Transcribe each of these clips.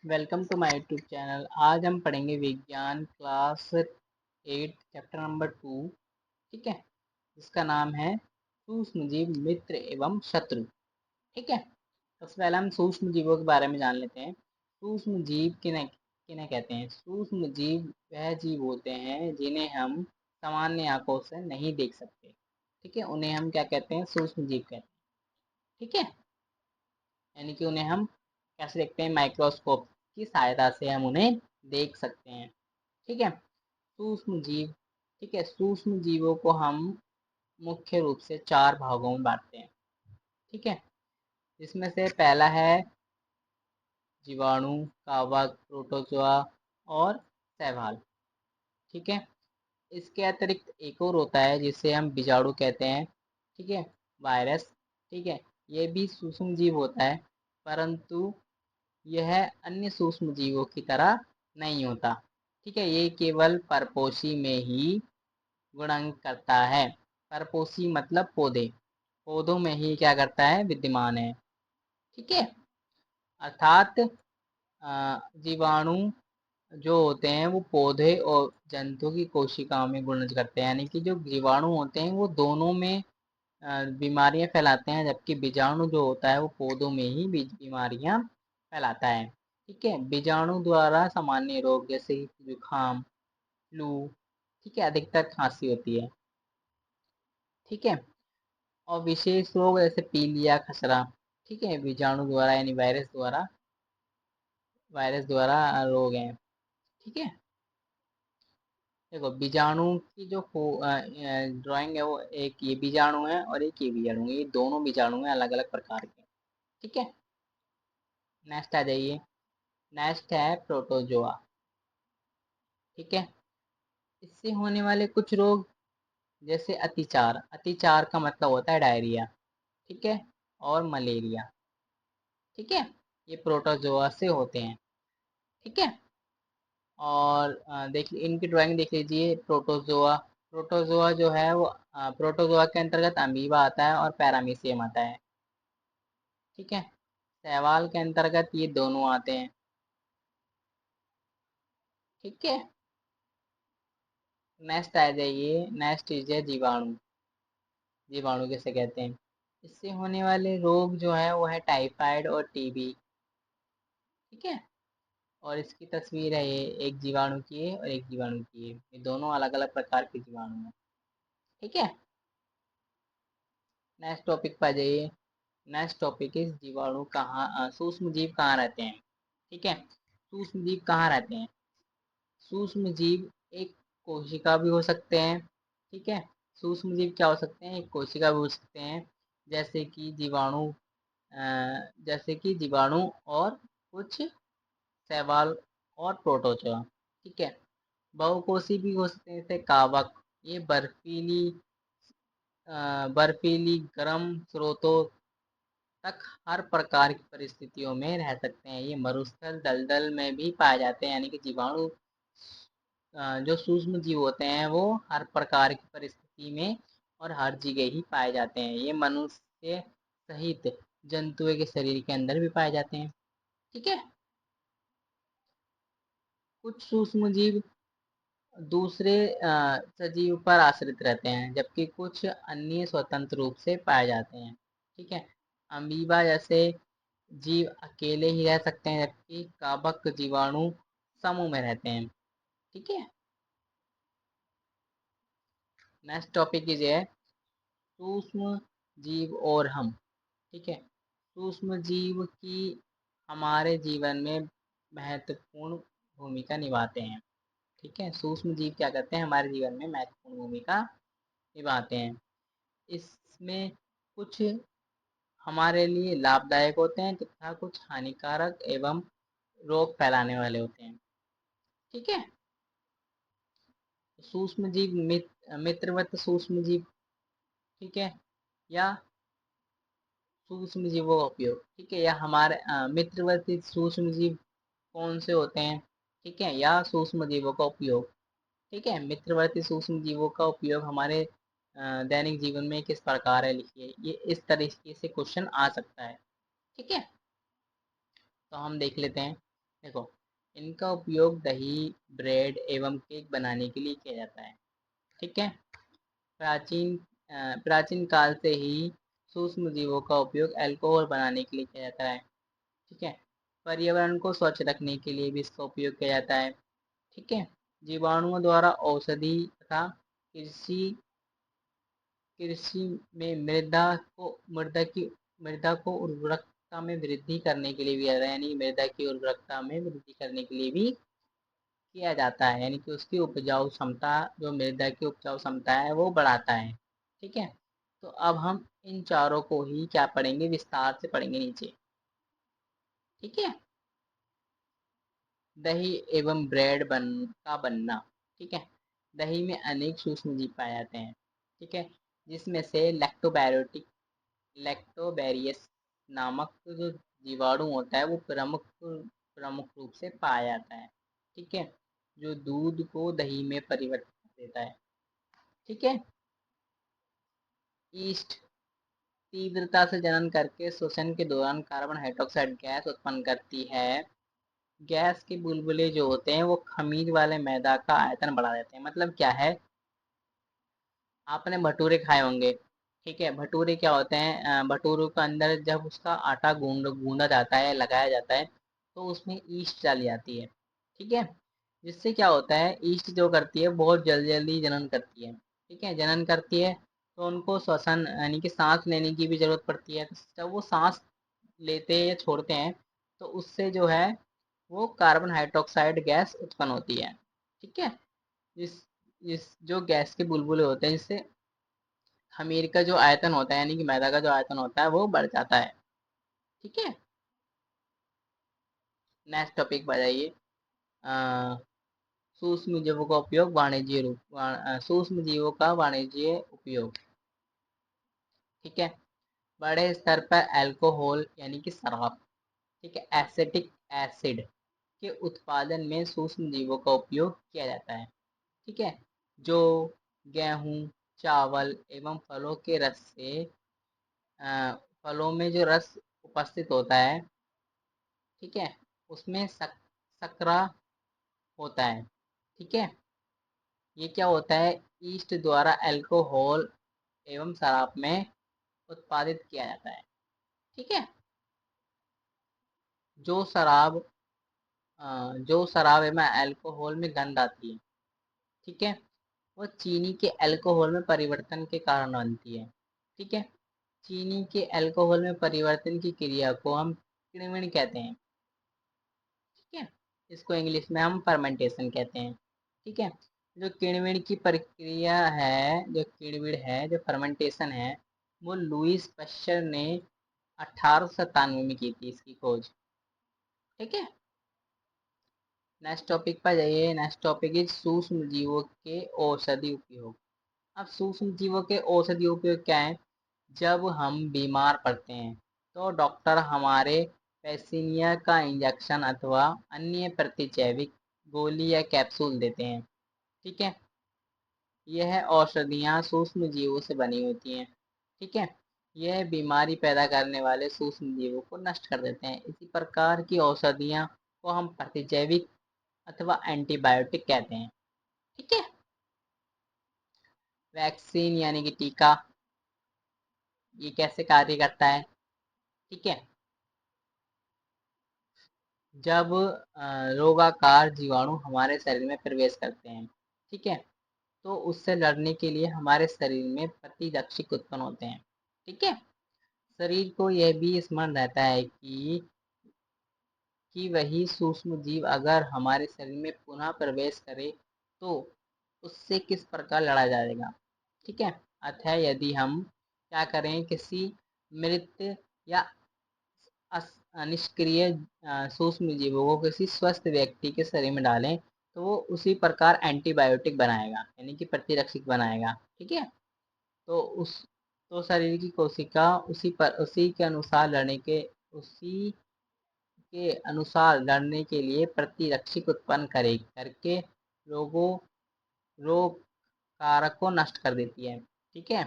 Welcome to my YouTube channel. आज हम पढ़ेंगे विज्ञान क्लास 8 चैप्टर नंबर 2। ठीक है, जिसका नाम है सूक्ष्म जीव मित्र एवं शत्रु। ठीक है, सबसे पहले हम सूक्ष्म जीवों के बारे में जान लेते हैं। सूक्ष्म जीव किन्हें किन्हें कहते हैं? सूक्ष्म जीव वह जीव होते हैं जिन्हें हम सामान्य आंखों से नहीं देख सकते। ठीक है, उन्हें हम क्या कहते हैं? सूक्ष्म जीव कहते हैं। ठीक है, यानी कि उन्हें हम कैसे देखते हैं? माइक्रोस्कोप की सहायता से हम उन्हें देख सकते हैं। ठीक है, सूक्ष्म जीव। ठीक है, सूक्ष्म जीवों को हम मुख्य रूप से 4 भागों में बांटते हैं। ठीक है, जिसमें से पहला है जीवाणु, कवक, प्रोटोजोआ और शैवाल। ठीक है, इसके अतिरिक्त एक और होता है जिसे हम बीजाणु कहते हैं। ठीक है, वायरस। ठीक है, ये भी सूक्ष्म जीव होता है, परंतु यह अन्य सूक्ष्म जीवों की तरह नहीं होता। ठीक है, ये केवल परपोषी में ही गुणन करता है। परपोषी मतलब पौधे, पौधों में ही क्या करता है? विद्यमान है। ठीक है, अर्थात जीवाणु जो होते हैं वो पौधे और जंतु की कोशिकाओं में गुणन करते हैं, यानी कि जो जीवाणु होते हैं वो दोनों में बीमारियां फैलाते हैं, जबकि बीजाणु जो होता है वो पौधों में ही बीमारियां फैलाता है। ठीक है, बीजाणु द्वारा सामान्य रोग जैसे जुकाम, फ्लू, ठीक है, अधिकतर खांसी होती है। ठीक है, और विशेष रोग जैसे पीलिया, खसरा, ठीक है, बीजाणु द्वारा यानी वायरस द्वारा रोग हैं। ठीक है, देखो बीजाणु की जो ड्राइंग है वो एक ये बीजाणु है और एक ये बीजाणु है, ये दोनों बीजाणु हैं अलग अलग प्रकार के। ठीक है, नेक्स्ट आ जाइए। नेक्स्ट है प्रोटोजोआ। ठीक है, इससे होने वाले कुछ रोग जैसे अतिचार, अतिचार का मतलब होता है डायरिया। ठीक है, और मलेरिया। ठीक है, ये प्रोटोजोआ से होते हैं। ठीक है, और देखिए इनकी ड्राइंग देख लीजिए। प्रोटोजोआ, प्रोटोजोआ जो है वो प्रोटोजोआ के अंतर्गत अमीबा आता है और पैरामीशियम आता है। ठीक है, शैवाल के अंतर्गत ये दोनों आते हैं। ठीक है, नेक्स्ट आ जाइए। नेक्स्ट चीज है जीवाणु। जीवाणु किसे कहते हैं? इससे होने वाले रोग जो है वो है टाइफाइड और टीबी। ठीक है, और इसकी तस्वीर है, ये एक जीवाणु की है और एक जीवाणु की है, ये दोनों अलग अलग प्रकार के जीवाणु हैं। ठीक है, नेक्स्ट टॉपिक पर जाइए। नेक्स्ट टॉपिक इज जीवाणु कहाँ, सूक्ष्म जीव कहाँ रहते हैं? ठीक है, सूक्ष्म जीव कहाँ रहते हैं? सूक्ष्म जीव एक कोशिका भी हो सकते हैं। ठीक है, सूक्ष्म जीव क्या हो सकते हैं? एक कोशिका भी हो सकते हैं, जैसे कि जीवाणु, और कुछ शैवाल और प्रोटोजोआ। ठीक है, बहुकोषी भी हो सकते हैं, जैसे कवक। ये बर्फीली गर्म स्रोतों तक हर प्रकार की परिस्थितियों में रह सकते हैं। ये मरुस्थल दलदल में भी पाए जाते हैं, यानी कि जीवाणु जो सूक्ष्म जीव होते हैं वो हर प्रकार की परिस्थिति में और हर जगह ही पाए जाते हैं। ये मनुष्य सहित जंतुओं के शरीर के अंदर भी पाए जाते हैं। ठीक है, कुछ सूक्ष्म जीव दूसरे सजीव पर आश्रित रहते हैं, जबकि कुछ अन्य स्वतंत्र रूप से पाए जाते हैं। ठीक है, अमीबा जैसे जीव अकेले ही रह सकते हैं, जबकि कवक जीवाणु समूह में रहते हैं। ठीक है, नेक्स्ट टॉपिक इज है सूक्ष्म जीव और हम। ठीक है, सूक्ष्म जीव की हमारे जीवन में महत्वपूर्ण भूमिका निभाते हैं। ठीक है, सूक्ष्म जीव क्या करते हैं? हमारे जीवन में महत्वपूर्ण भूमिका निभाते हैं। इसमें कुछ हमारे लिए लाभदायक होते हैं तथा कुछ हानिकारक एवं रोग फैलाने वाले होते हैं। ठीक है, सूक्ष्म जीव मित्रवत सूक्ष्म जीव। ठीक है, या सूक्ष्म जीवों का उपयोग। ठीक है, या हमारे मित्रवर्ती सूक्ष्म जीव कौन से होते हैं? ठीक है, या सूक्ष्म जीवों का उपयोग। ठीक है, मित्रवर्ती सूक्ष्म जीवों का उपयोग हमारे दैनिक जीवन में किस प्रकार है, लिखिए। ये इस तरीके से क्वेश्चन आ सकता है। ठीक है, तो हम देख लेते हैं। देखो, इनका उपयोग दही, ब्रेड एवं केक बनाने के लिए किया जाता है। ठीक है। प्राचीन प्राचीन काल से ही सूक्ष्म जीवों का उपयोग अल्कोहल बनाने के लिए किया जाता है। ठीक है। पर्यावरण को स्वच्छ रखने के लिए भी इसका उपयोग किया जाता है। ठीक है। जीवाणुओं द्वारा औषधि तथा कृषि कृषि में मृदा को उर्वरकता में वृद्धि करने के लिए भी, यानी मृदा की उर्वरकता में वृद्धि करने के लिए भी किया जाता है, यानी कि उसकी उपजाऊ क्षमता, जो मृदा की उपजाऊ क्षमता है वो बढ़ाता है। ठीक है। तो अब हम इन चारों को ही क्या पढ़ेंगे, विस्तार से पढ़ेंगे नीचे। ठीक है। दही एवं ब्रेड का बनना। ठीक है। दही में अनेक सूक्ष्म जीव पाए जाते हैं। ठीक है। जिसमें से लैक्टोबैरियस नामक जो जीवाणु होता है वो प्रमुख प्रमुख रूप से पाया जाता है। ठीक है। जो दूध को दही में परिवर्तित कर देता है। ठीक है। ईस्ट तीव्रता से जनन करके श्वसन के दौरान कार्बन हाइड्रोक्साइड गैस उत्पन्न करती है। गैस के बुलबुले जो होते हैं वो खमीर वाले मैदा का आयतन बढ़ा देते हैं। मतलब क्या है, आपने भटूरे खाए होंगे। ठीक है। भटूरे क्या होते हैं, भटूरों के अंदर जब उसका आटा गूंदा जाता है, लगाया जाता है, तो उसमें ईस्ट डाली जाती है। ठीक है। जिससे क्या होता है, ईस्ट जो करती है बहुत जल्दी जल्दी जनन करती है। ठीक है। जनन करती है तो उनको श्वसन यानी कि सांस लेने की भी जरूरत पड़ती है। जब वो सांस लेते हैं या छोड़ते हैं तो उससे जो है वो कार्बन हाइड्रोक्साइड गैस उत्पन्न होती है। ठीक है। जिस जिस जो गैस के बुलबुले होते हैं, जिससे खमीर का जो आयतन होता है, यानी कि मैदा का जो आयतन होता है वो बढ़ जाता है। ठीक है। नेक्स्ट टॉपिक पर जाइए। सूक्ष्म जीवों का उपयोग, वाणिज्य सूक्ष्म जीवों का वाणिज्य उपयोग। ठीक है। बड़े स्तर पर अल्कोहल यानी कि शराब, ठीक है, एसिटिक एसिड के उत्पादन में सूक्ष्म जीवों का उपयोग किया जाता है। ठीक है। जो गेहूं, चावल एवं फलों के रस से फलों में जो रस उपस्थित होता है, ठीक है, उसमें सकरा होता है। ठीक है। ये क्या होता है, ईस्ट द्वारा अल्कोहल एवं शराब में उत्पादित किया जाता है। ठीक है। जो शराब जो शराब एवं अल्कोहल में गंध आती है, ठीक है, वो चीनी के अल्कोहल में परिवर्तन के कारण बनती है। ठीक है। चीनी के अल्कोहल में परिवर्तन की क्रिया को हम किण्वन कहते हैं। ठीक है। इसको इंग्लिश में हम फर्मेंटेशन कहते हैं। ठीक है। जो किण्वन की प्रक्रिया है, जो किण्वन है, जो फर्मेंटेशन है, वो लुईस पश्चर ने 1897 में की थी इसकी खोज। ठीक है। नेक्स्ट टॉपिक पर जाइए। नेक्स्ट टॉपिक इज सूक्ष्म जीवों के औषधि उपयोग। अब सूक्ष्म जीवों के औषधि उपयोग क्या है, जब हम बीमार पड़ते हैं तो डॉक्टर हमारे पेसिनिया का इंजेक्शन अथवा अन्य प्रतिजैविक गोली या कैप्सूल देते हैं। ठीक है। यह औषधियाँ सूक्ष्म जीवों से बनी होती हैं। ठीक है। यह बीमारी पैदा करने वाले सूक्ष्म जीवों को नष्ट कर देते हैं। इसी प्रकार की औषधियाँ को हम प्रतिजैविक अथवा एंटीबायोटिक कहते हैं। ठीक है। वैक्सीन यानी कि टीका, ये कैसे कार्य करता है। ठीक है। जब रोगाकार जीवाणु हमारे शरीर में प्रवेश करते हैं, ठीक है, तो उससे लड़ने के लिए हमारे शरीर में प्रतिरक्षक उत्पन्न होते हैं। ठीक है। शरीर को यह भी स्मरण रहता है कि वही सूक्ष्म जीव अगर हमारे शरीर में पुनः प्रवेश करे तो उससे किस प्रकार लड़ा जाएगा। ठीक है। अतः यदि हम क्या करें, किसी मृत या निष्क्रिय सूक्ष्म जीवों को किसी स्वस्थ व्यक्ति के शरीर में डालें तो वो उसी प्रकार एंटीबायोटिक बनाएगा, यानी कि प्रतिरक्षक बनाएगा। ठीक है। तो उस तो शरीर की कोशिका उसी के अनुसार लड़ने के लिए प्रतिरक्षक उत्पन्न करके रोगों रोग कारक को नष्ट कर देती है। ठीक है।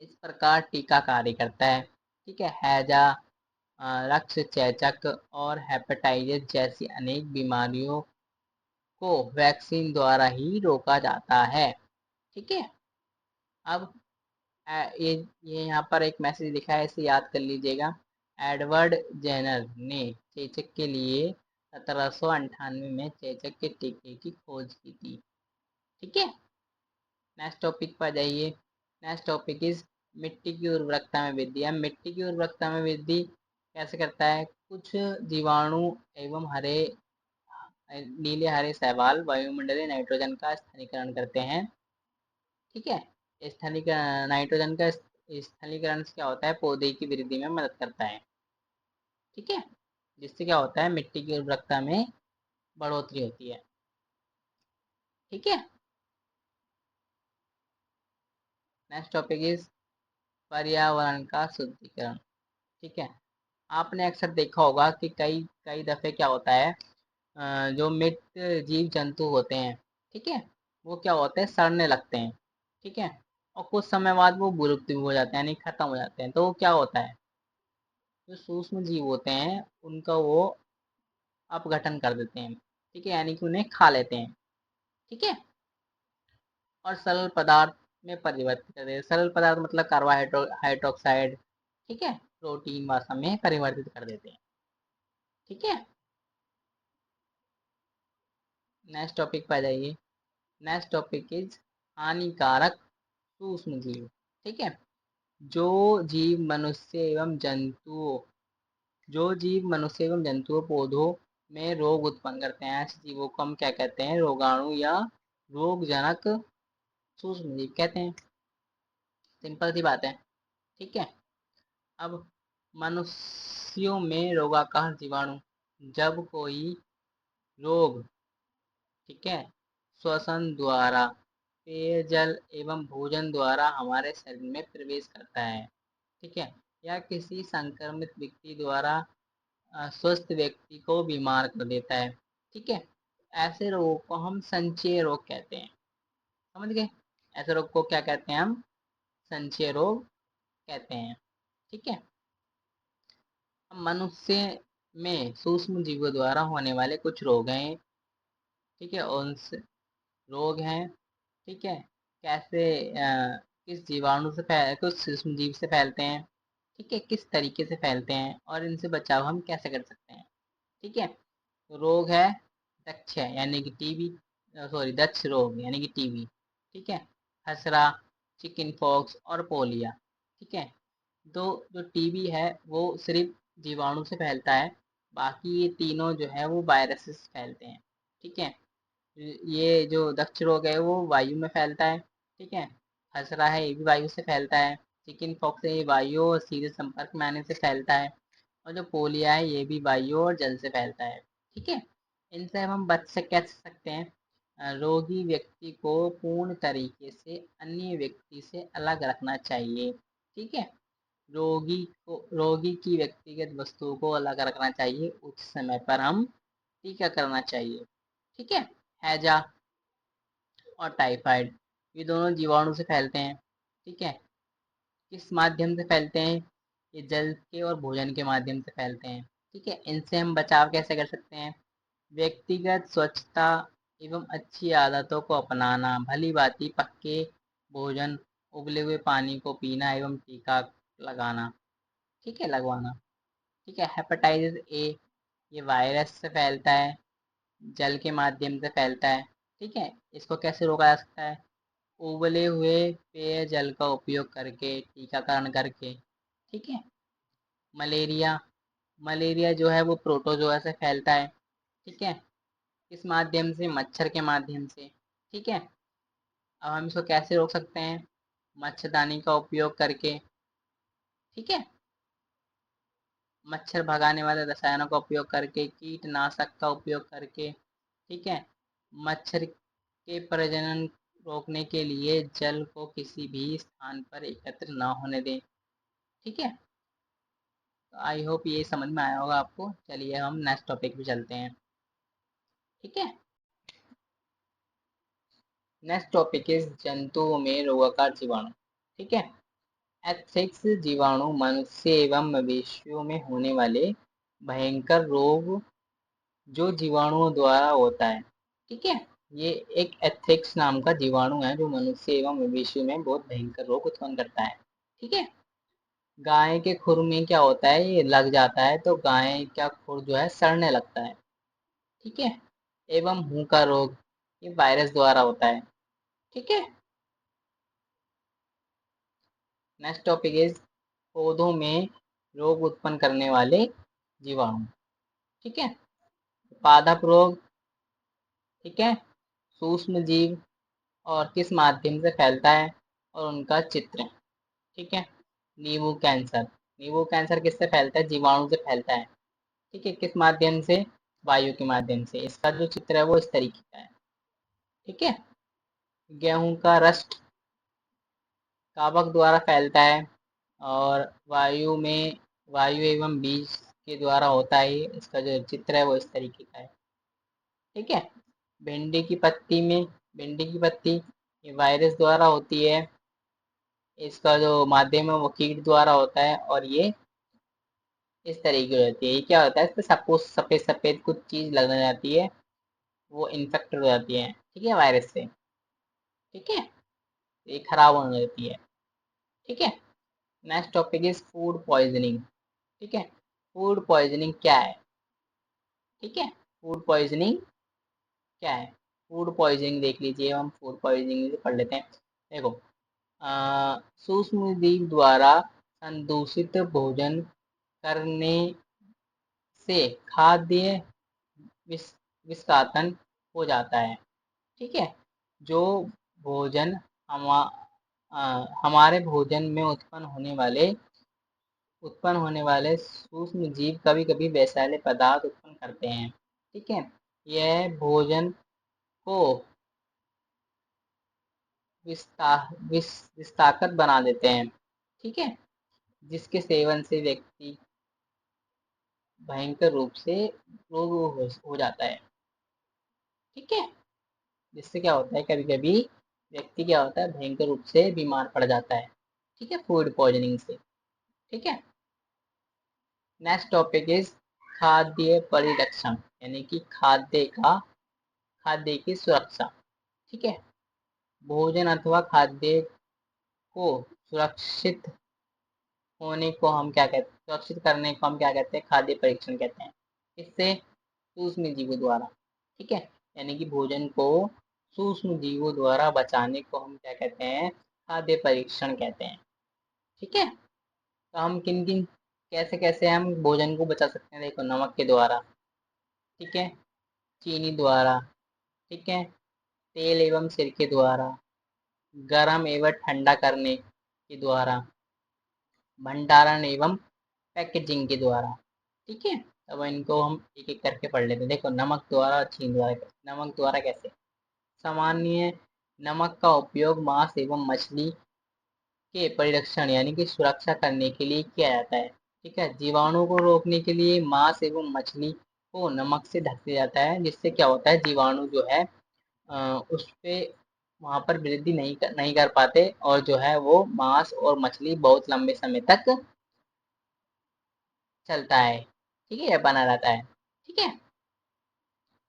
इस प्रकार टीका कार्य करता है। ठीक है। हैजा रक्त चेचक और हेपेटाइटिस जैसी अनेक बीमारियों को वैक्सीन द्वारा ही रोका जाता है। ठीक है। अब ये यहाँ पर एक मैसेज लिखा है, इसे याद कर लीजिएगा। एडवर्ड जेनर ने चेचक के लिए 1798 में चेचक के टीके की खोज की थी। ठीक है। नेक्स्ट टॉपिक पर जाइए। नेक्स्ट टॉपिक इज मिट्टी की उर्वरकता में वृद्धि। अब मिट्टी की उर्वरकता में वृद्धि कैसे करता है? कुछ जीवाणु एवं नीले हरे शैवाल वायुमंडलीय नाइट्रोजन का स्थानीकरण करते हैं। ठीक है। स्थानीकरण नाइट्रोजन का स्थलीकरण से क्या होता है? पौधे की वृद्धि में मदद करता है। ठीक है। जिससे क्या होता है? मिट्टी की उर्वरकता में बढ़ोतरी होती है। ठीक है। नेक्स्ट टॉपिक इज पर्यावरण का शुद्धिकरण। ठीक है। आपने अक्सर देखा होगा कि कई कई दफे क्या होता है, जो मृत जीव जंतु होते हैं, ठीक है, वो क्या होते हैं? सड़ने लगते हैं। ठीक है। और कुछ समय बाद वो विलुप्त भी हो जाते हैं, यानी खत्म हो जाते हैं। तो वो क्या होता है? जो सूक्ष्म जीव होते हैं उनका वो अपघटन कर देते हैं। ठीक है, यानी कि उन्हें खा लेते हैं। ठीक है। और सरल पदार्थ में परिवर्तित कर देते हैं। सरल पदार्थ मतलब कार्बोहाइड्रोक्साइड, ठीक है, प्रोटीन वसा में परिवर्तित कर देते हैं। ठीक है। नेक्स्ट टॉपिक पर जाइए। नेक्स्ट टॉपिक इज हानिकारक सूक्ष्म जीव। ठीक है। जो जीव मनुष्य एवं जंतुओं जो जीव मनुष्य एवं जंतुओं पौधों में रोग उत्पन्न करते हैं, ऐसे जीवों को हम क्या कहते हैं? रोगाणु या रोगजनक सूक्ष्म जीव कहते हैं। सिंपल सी बात है। ठीक है। अब मनुष्यों में रोगाकार जीवाणु, जब कोई रोग, ठीक है, श्वसन द्वारा, पेयजल एवं भोजन द्वारा हमारे शरीर में प्रवेश करता है, ठीक है, या किसी संक्रमित व्यक्ति द्वारा स्वस्थ व्यक्ति को बीमार कर देता है, ठीक है, ऐसे रोगों को हम संचय रोग कहते हैं। समझ गए? ऐसे रोग को क्या कहते हैं? हम संचय रोग कहते हैं। ठीक है। अब मनुष्य में सूक्ष्म जीवों द्वारा होने वाले कुछ रोग हैं। ठीक है। उनसे रोग हैं। ठीक है। कैसे किस जीवाणु से कुछ सूक्ष्म जीव से फैलते हैं, ठीक है, किस तरीके से फैलते हैं और इनसे बचाव हम कैसे कर सकते हैं। ठीक है। तो रोग है दक्ष है, यानी कि टीबी, सॉरी, दक्ष रोग यानी कि टीबी। ठीक है। खसरा, चिकन पॉक्स और पोलिया। ठीक है। तो जो टीबी है वो सिर्फ जीवाणु से फैलता है, बाकी ये तीनों जो है वो वायरस से फैलते हैं। ठीक है। ये जो दक्ष रोग है वो वायु में फैलता है। ठीक है। खसरा है, ये भी वायु से फैलता है। चिकन पॉक्स है, ये वायु और सीधे संपर्क में आने से फैलता है। और जो पोलिया है ये भी वायु और जल से फैलता है। ठीक है। इनसे हम बच से कैसे सकते हैं? रोगी व्यक्ति को पूर्ण तरीके से अन्य व्यक्ति से अलग रखना चाहिए। ठीक है। रोगी की व्यक्तिगत वस्तुओं को अलग रखना चाहिए। उचित समय पर हम टीका करना चाहिए। ठीक है। हैजा और टाइफाइड, ये दोनों जीवाणु से फैलते हैं। ठीक है। किस माध्यम से फैलते हैं? ये जल के और भोजन के माध्यम से फैलते हैं। ठीक है। इनसे हम बचाव कैसे कर सकते हैं? व्यक्तिगत स्वच्छता एवं अच्छी आदतों को अपनाना, भली भांति पक्के भोजन, उबले हुए पानी को पीना एवं टीका लगाना, ठीक है, लगवाना। ठीक है। हेपेटाइटिस ए, ये वायरस से फैलता है, जल के माध्यम से फैलता है। ठीक है। इसको कैसे रोका जा सकता है? उबले हुए पेयजल का उपयोग करके, टीकाकरण करके। ठीक है। मलेरिया, मलेरिया जो है वो प्रोटोजोआ से फैलता है। ठीक है। किस माध्यम से? मच्छर के माध्यम से। ठीक है। अब हम इसको कैसे रोक सकते हैं? मच्छरदानी का उपयोग करके। ठीक है। मच्छर भगाने वाले रसायनों का उपयोग करके, कीटनाशक का उपयोग करके। ठीक है। मच्छर के प्रजनन रोकने के लिए जल को किसी भी स्थान पर एकत्र ना होने दें। ठीक है। तो आई होप ये समझ में आया होगा आपको। चलिए हम नेक्स्ट टॉपिक पे चलते हैं। ठीक है। नेक्स्ट टॉपिक इज जंतुओं में रोगाकार जीवाणु। ठीक है। एंथ्रेक्स जीवाणु मनुष्य एवं मवेशियों में होने वाले भयंकर रोग जो जीवाणुओं द्वारा होता है। ठीक है, ये एक एंथ्रेक्स नाम का जीवाणु है जो मनुष्य एवं मवेशियों में बहुत भयंकर रोग उत्पन्न करता है। ठीक है, गाय के खुर में क्या होता है, ये लग जाता है तो गाय का खुर जो है सड़ने लगता है। ठीक है, एवं मुंह का रोग ये वायरस द्वारा होता है। ठीक है, नेक्स्ट टॉपिक इज पौधों में रोग उत्पन्न करने वाले जीवाणु। ठीक है, पादप रोग, ठीक है, सूक्ष्म जीव और किस माध्यम से फैलता है और उनका चित्र। ठीक है, नींबू कैंसर, नींबू कैंसर किससे फैलता है, जीवाणु से फैलता है। ठीक है, किस माध्यम से, वायु के माध्यम से। इसका जो चित्र है वो इस तरीके का है। ठीक है, गेहूं का रस्ट कवक द्वारा फैलता है और वायु एवं बीज के द्वारा होता है। इसका जो चित्र है वो इस तरीके का है। ठीक है, भिंडी की पत्ती में, भिंडी की पत्ती ये वायरस द्वारा होती है। इसका जो माध्यम है वो कीट द्वारा होता है और ये इस तरीके की होती है। ये क्या होता है, इस पर सपोज सफेद सफेद कुछ चीज लगने जाती है, वो इन्फेक्टेड हो जाती है। ठीक है, वायरस से। ठीक है, ये खराब होने लगती है। ठीक है, next topic is food poisoning. ठीक है, फूड पॉइजनिंग क्या है। ठीक है, फूड पॉइजनिंग क्या है, फूड पॉइजनिंग देख लीजिए, हम फूड पॉइजनिंग से पढ़ लेते हैं। देखो, सूक्ष्म जीव द्वारा संदूषित भोजन करने से खाद्य विष विषातन हो जाता है। ठीक है, जो भोजन हमारे भोजन में उत्पन्न होने वाले सूक्ष्म जीव कभी कभी विषैले पदार्थ उत्पन्न करते हैं। ठीक है, यह भोजन को विस्ता विस्ताकत बना देते हैं। ठीक है, जिसके सेवन से व्यक्ति भयंकर रूप से रोग हो जाता है। ठीक है, जिससे क्या होता है, कभी कभी व्यक्ति क्या होता है, भयंकर रूप से बीमार पड़ जाता है। ठीक है, फूड पॉइजनिंग से। ठीक है, नेक्स्ट टॉपिक इज खाद्य परिरक्षण, यानी कि खाद्य की सुरक्षा। ठीक है, भोजन अथवा खाद्य को सुरक्षित होने को हम क्या कहते हैं, सुरक्षित करने को हम क्या कहते हैं, खाद्य परीक्षण कहते हैं। इससे सूक्ष्म जीवों द्वारा। ठीक है, यानी कि भोजन को सूक्ष्म जीवों द्वारा बचाने को हम क्या कहते हैं, खाद्य परीक्षण कहते हैं। ठीक है, तो हम किन किन कैसे कैसे हम भोजन को बचा सकते हैं, देखो, नमक के द्वारा, ठीक है, चीनी द्वारा, ठीक है, तेल एवं सिर के द्वारा, गर्म एवं ठंडा करने के द्वारा, भंडारण एवं पैकेजिंग के द्वारा। ठीक है, अब इनको हम एक एक करके पढ़ लेते हैं। देखो, नमक द्वारा और चीनी द्वारा। नमक द्वारा कैसे, सामान्य नमक का उपयोग मांस एवं मछली के परिरक्षण यानी कि सुरक्षा करने के लिए किया जाता है। ठीक है, जीवाणु को रोकने के लिए मांस एवं मछली को नमक से ढक दिया जाता है, जिससे क्या होता है, जीवाणु जो है उस पे वहाँ पर वृद्धि नहीं कर पाते और जो है वो मांस और मछली बहुत लंबे समय तक चलता है। ठीक है, बना रहता है। ठीक है,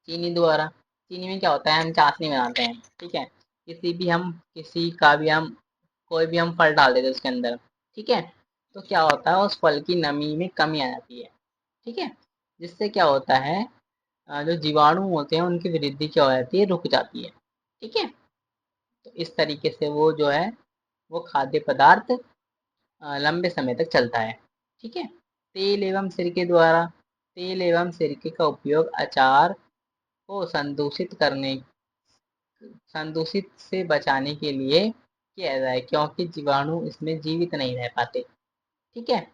चीनी द्वारा, चीनी में क्या होता है, हम चाशनी बनाते हैं। ठीक है, किसी का भी हम कोई भी हम फल डाल देते हैं उसके अंदर। ठीक है, तो क्या होता है, उस फल की नमी में कमी आ जाती है। ठीक है, जिससे क्या होता है, जो जीवाणु होते हैं उनकी वृद्धि क्या हो जाती है, रुक जाती है। ठीक है, तो इस तरीके से वो जो है वो खाद्य पदार्थ लंबे समय तक चलता है। ठीक है, तेल एवं सिरके द्वारा, तेल एवं सिरके का उपयोग अचार को संदूषित से बचाने के लिए किया जाए, क्योंकि जीवाणु इसमें जीवित नहीं रह पाते। ठीक है,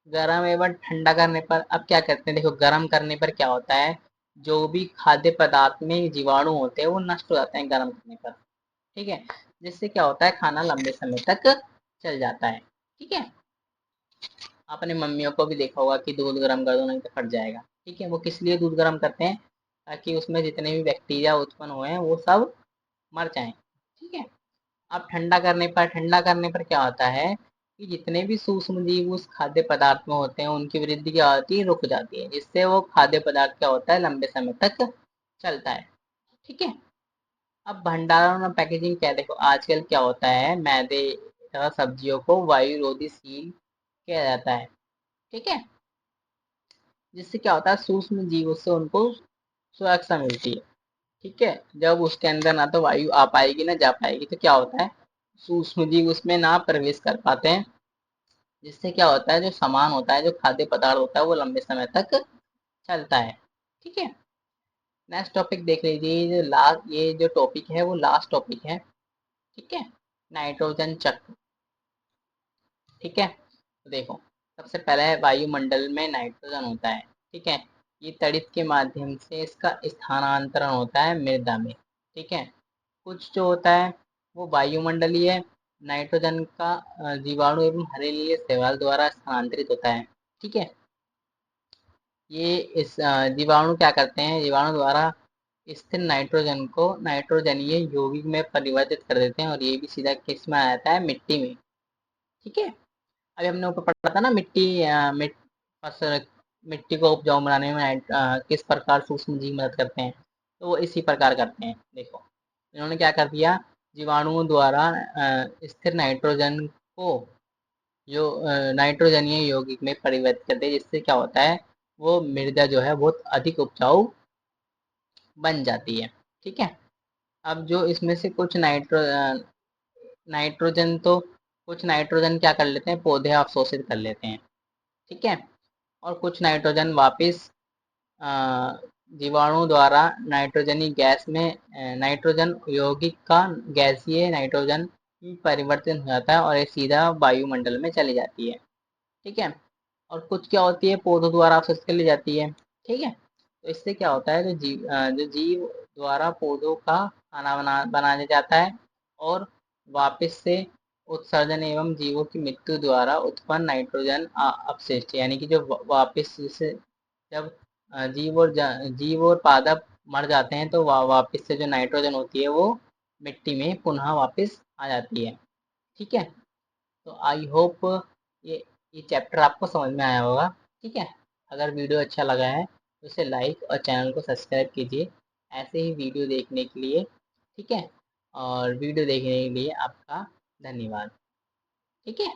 गरम एवं ठंडा करने पर अब क्या करते हैं, देखो, गरम करने पर क्या होता है, जो भी खाद्य पदार्थ में जीवाणु होते हैं वो नष्ट हो जाते हैं गरम करने पर। ठीक है, जिससे क्या होता है, खाना लंबे समय तक चल जाता है। ठीक है, आपने मम्मियों को भी देखा होगा कि दूध गर्म कर दो नहीं तो फट जाएगा। ठीक है, वो किस लिए दूध गर्म करते हैं, ताकि उसमें जितने भी बैक्टीरिया उत्पन्न हुए हैं वो सब मर जाएं। ठीक है, अब ठंडा करने पर क्या होता है, कि जितने भी सूक्ष्म जीव उस खाद्य पदार्थ में होते हैं उनकी वृद्धि क्या होती है, रुक जाती है, जिससे वो खाद्य पदार्थ क्या होता है, लंबे समय तक चलता है। ठीक है। अब भंडारण और पैकेजिंग क्या है, देखो आजकल क्या होता है, मैदे तथा सब्जियों को वायुरोधी सील किया जाता है। ठीक है। जिससे क्या होता है, सूक्ष्म जीवों से उनको सुरक्षा मिलती है। ठीक है। जब उसके अंदर ना तो वायु आ पाएगी ना जा पाएगी, तो क्या होता है, सूक्ष्म जीव उसमें ना प्रवेश कर पाते हैं, जिससे क्या होता है, जो सामान होता है, जो खाद्य पदार्थ होता है, वो लंबे समय तक चलता है। ठीक है। नेक्स्ट टॉपिक देख लीजिए, ये जो टॉपिक है वो लास्ट टॉपिक है। ठीक है। नाइट्रोजन चक्र। ठीक है। तो देखो, सबसे पहले है वायुमंडल में नाइट्रोजन होता है। ठीक है। ये तड़ित के माध्यम से इसका स्थानांतरण होता है मृदा में। ठीक है। कुछ जो होता है वो वायुमंडलीय नाइट्रोजन का जीवाणु एवं हरेलीय शैवाल द्वारा स्थानांतरित होता है। ठीक है। ये इस जीवाणु क्या करते हैं, जीवाणु द्वारा स्थिर नाइट्रोजन को नाइट्रोजनीय यौगिक में परिवर्तित कर देते हैं, और ये भी सीधा किस में आ जाता है, मिट्टी में। ठीक है। अभी हमने ऊपर पढ़ा था ना, मिट्टी को उपजाऊ बनाने में किस प्रकार सूक्ष्म जीव मदद करते हैं, तो वो इसी प्रकार करते हैं। देखो, इन्होंने क्या कर दिया, जीवाणुओं द्वारा स्थिर नाइट्रोजन को जो नाइट्रोजनीय यौगिक में परिवर्तित कर दिया, जिससे क्या होता है, वो मृदा जो है बहुत अधिक उपजाऊ बन जाती है। ठीक है। अब जो इसमें से कुछ नाइट्रोजन तो कुछ नाइट्रोजन क्या कर लेते हैं, पौधे अवशोषित कर लेते हैं। ठीक है। और कुछ नाइट्रोजन वापिस अ, जीवाणु द्वारा नाइट्रोजनी गैस में नाइट्रोजन यौगिक का गैसीय नाइट्रोजन में परिवर्तन हो जाता है, और ये सीधा वायुमंडल में चली जाती है। ठीक है। और कुछ क्या होती है, पौधों द्वारा अवशोषित कर ली जाती है। ठीक है। तो इससे क्या होता है, जो जीव द्वारा पौधों का खाना बनाया जाता है, और वापस से उत्सर्जन एवं जीवों की मृत्यु द्वारा उत्पन्न नाइट्रोजन अपशिष्ट, यानी कि जो वापस जैसे जब जीव और पादप मर जाते हैं, तो वापस से जो नाइट्रोजन होती है वो मिट्टी में पुनः वापस आ जाती है। ठीक है। तो आई होप ये ये चैप्टर आपको समझ में आया होगा। ठीक है। अगर वीडियो अच्छा लगा है तो इसे लाइक और चैनल को सब्सक्राइब कीजिए, ऐसे ही वीडियो देखने के लिए। ठीक है। और वीडियो देखने के लिए आपका धन्यवाद। ठीक है।